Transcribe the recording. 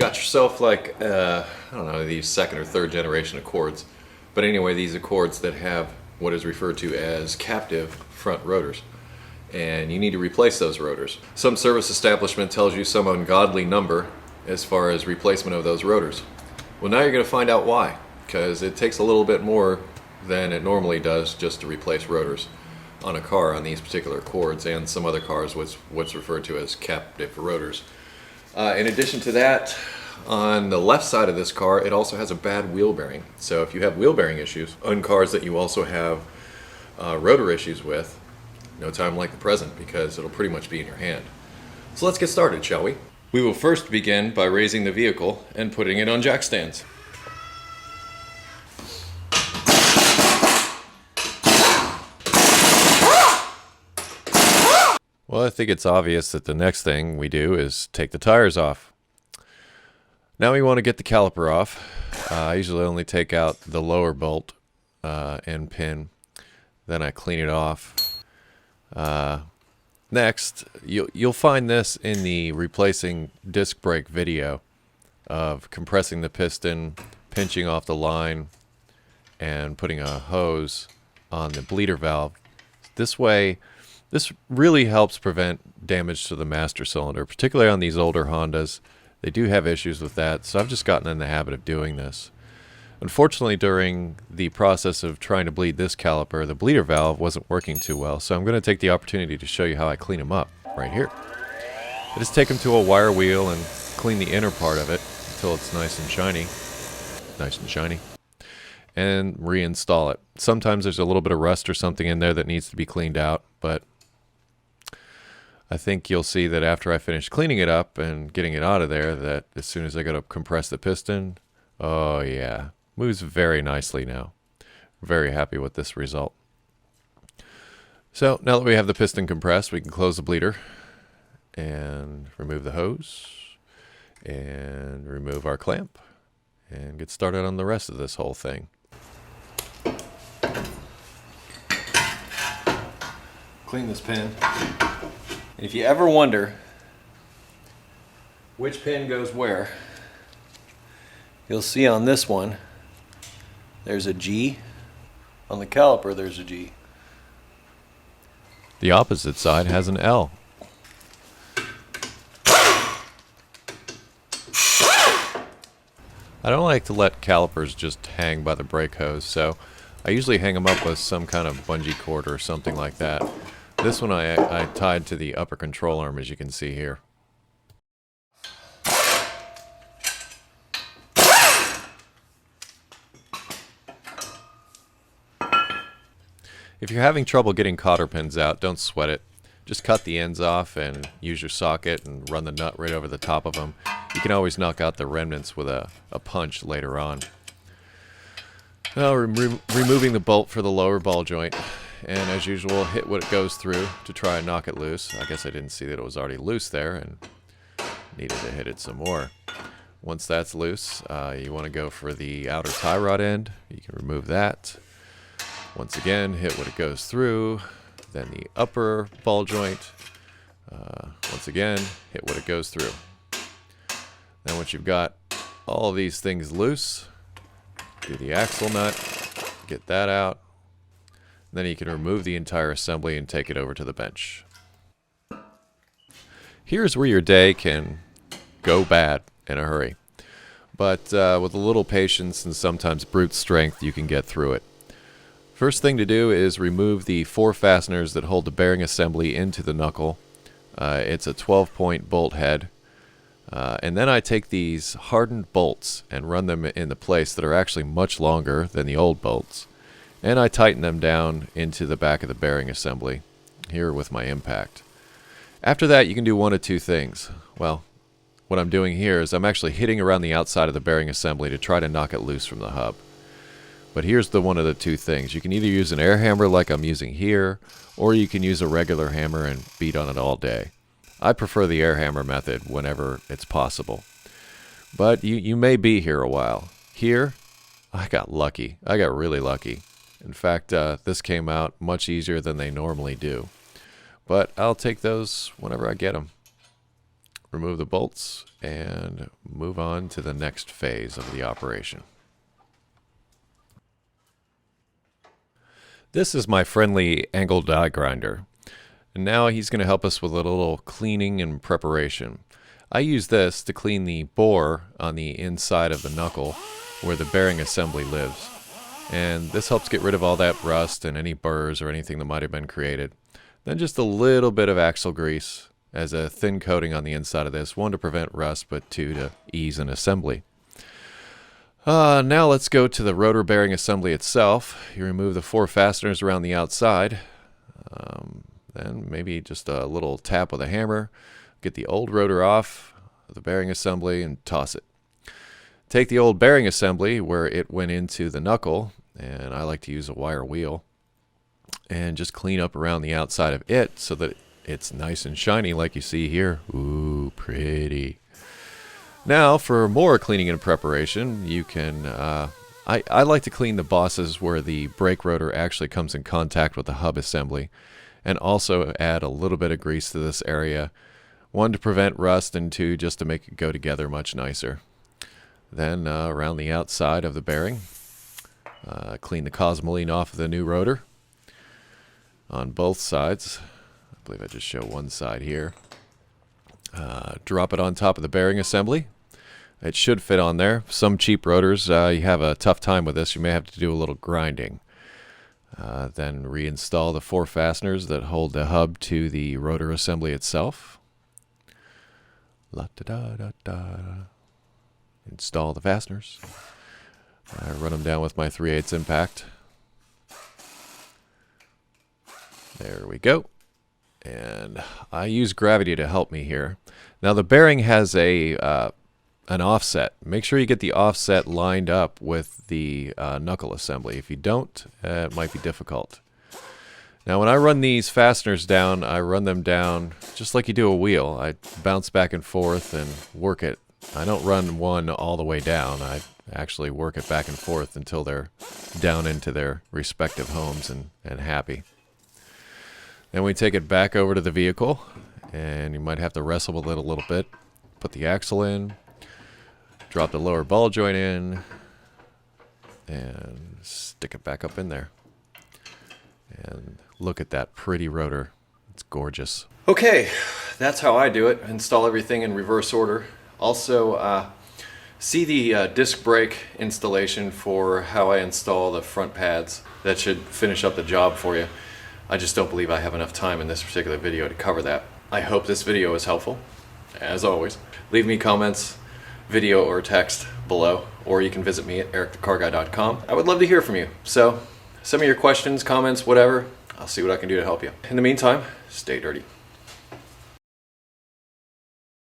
got yourself like, I don't know, these second or third generation Accords. But anyway, these Accords that have what is referred to as captive front rotors. And you need to replace those rotors. Some service establishment tells you some ungodly number as far as replacement of those rotors. Well, now you're going to find out why, because it takes a little bit more than it normally does just to replace rotors on a car on these particular Accords and some other cars with what's referred to as captive rotors. In addition to that, on the left side of this car, it also has a bad wheel bearing. So if you have wheel bearing issues on cars that you also have rotor issues with, no time like the present, because it'll pretty much be in your hand. So let's get started, shall we? We will first begin by raising the vehicle and putting it on jack stands. Well, I think it's obvious that the next thing we do is take the tires off. Now we want to get the caliper off. I usually only take out the lower bolt and pin. Then I clean it off. Next, you'll find this in the replacing disc brake video of compressing the piston, pinching off the line, and putting a hose on the bleeder valve. This way, this really helps prevent damage to the master cylinder, particularly on these older Hondas. They do have issues with that, so I've just gotten in the habit of doing this. Unfortunately, during the process of trying to bleed this caliper, the bleeder valve wasn't working too well, so I'm going to take the opportunity to show you how I clean them up right here. I just take them to a wire wheel and clean the inner part of it until it's nice and shiny. And reinstall it. Sometimes there's a little bit of rust or something in there that needs to be cleaned out, but I think you'll see that after I finish cleaning it up and getting it out of there, that as soon as I go to compress the piston, oh yeah, moves very nicely now. Very happy with this result. So now that we have the piston compressed, we can close the bleeder and remove the hose and remove our clamp and get started on the rest of this whole thing. Clean this pin. And if you ever wonder which pin goes where, you'll see on this one there's a G. On the caliper there's a G. The opposite side has an L. I don't like to let calipers just hang by the brake hose, so I usually hang them up with some kind of bungee cord or something like that. This one I tied to the upper control arm, as you can see here. If you're having trouble getting cotter pins out, don't sweat it. Just cut the ends off and use your socket and run the nut right over the top of them. You can always knock out the remnants with a punch later on. Now removing the bolt for the lower ball joint. And as usual, hit what it goes through to try and knock it loose. I guess I didn't see that it was already loose there and needed to hit it some more. Once that's loose, you want to go for the outer tie rod end. You can remove that. Once again, hit what it goes through. Then the upper ball joint. Once again, hit what it goes through. Then once you've got all these things loose, do the axle nut, get that out. Then you can remove the entire assembly and take it over to the bench. Here's where your day can go bad in a hurry. But with a little patience and sometimes brute strength, you can get through it. First thing to do is remove the 4 fasteners that hold the bearing assembly into the knuckle. It's a 12-point bolt head. And then I take these hardened bolts and run them in the place that are actually much longer than the old bolts. And I tighten them down into the back of the bearing assembly, here with my impact. After that, you can do one of two things. Well, what I'm doing here is I'm actually hitting around the outside of the bearing assembly to try to knock it loose from the hub. But here's the one of the two things. You can either use an air hammer like I'm using here, or you can use a regular hammer and beat on it all day. I prefer the air hammer method whenever it's possible. But you may be here a while. Here, I got lucky. I got really lucky. In fact, this came out much easier than they normally do. But I'll take those whenever I get them. remove the bolts, and move on to the next phase of the operation. This is my friendly angle die grinder. And now he's going to help us with a little cleaning and preparation. I use this to clean the bore on the inside of the knuckle where the bearing assembly lives. And this helps get rid of all that rust and any burrs or anything that might have been created. Then just a little bit of axle grease as a thin coating on the inside of this. 1, to prevent rust, but 2, to ease an assembly. Now let's go to the rotor bearing assembly itself. You remove the 4 fasteners around the outside. Then maybe just a little tap with a hammer. Get the old rotor off the bearing assembly and toss it. Take the old bearing assembly where it went into the knuckle, and I like to use a wire wheel, and just clean up around the outside of it so that it's nice and shiny like you see here. Ooh, pretty. Now for more cleaning and preparation, you can, I like to clean the bosses where the brake rotor actually comes in contact with the hub assembly, and also add a little bit of grease to this area. 1, to prevent rust, and 2, just to make it go together much nicer. Then around the outside of the bearing, clean the cosmoline off of the new rotor on both sides. I believe I just show one side here. Drop it on top of the bearing assembly. It should fit on there. Some cheap rotors, you have a tough time with this. You may have to do a little grinding. Then reinstall the 4 fasteners that hold the hub to the rotor assembly itself. Install the fasteners. I run them down with my 3/8 impact. There we go. And I use gravity to help me here. Now the bearing has an offset. Make sure you get the offset lined up with the knuckle assembly. If you don't, it might be difficult. Now when I run these fasteners down, I run them down just like you do a wheel. I bounce back and forth and work it. I don't run one all the way down. I actually work it back and forth until they're down into their respective homes and happy. Then we take it back over to the vehicle, and you might have to wrestle with it a little bit. Put the axle in, drop the lower ball joint in, and stick it back up in there. And look at that pretty rotor. It's gorgeous. Okay, that's how I do it. Install everything in reverse order. Also, see the disc brake installation for how I install the front pads. That should finish up the job for you. I just don't believe I have enough time in this particular video to cover that. I hope this video is helpful. As always, leave me comments, video or text below, or you can visit me at EricTheCarGuy.com. I would love to hear from you. So send me your questions, comments, whatever. I'll see what I can do to help you. In the meantime, stay dirty.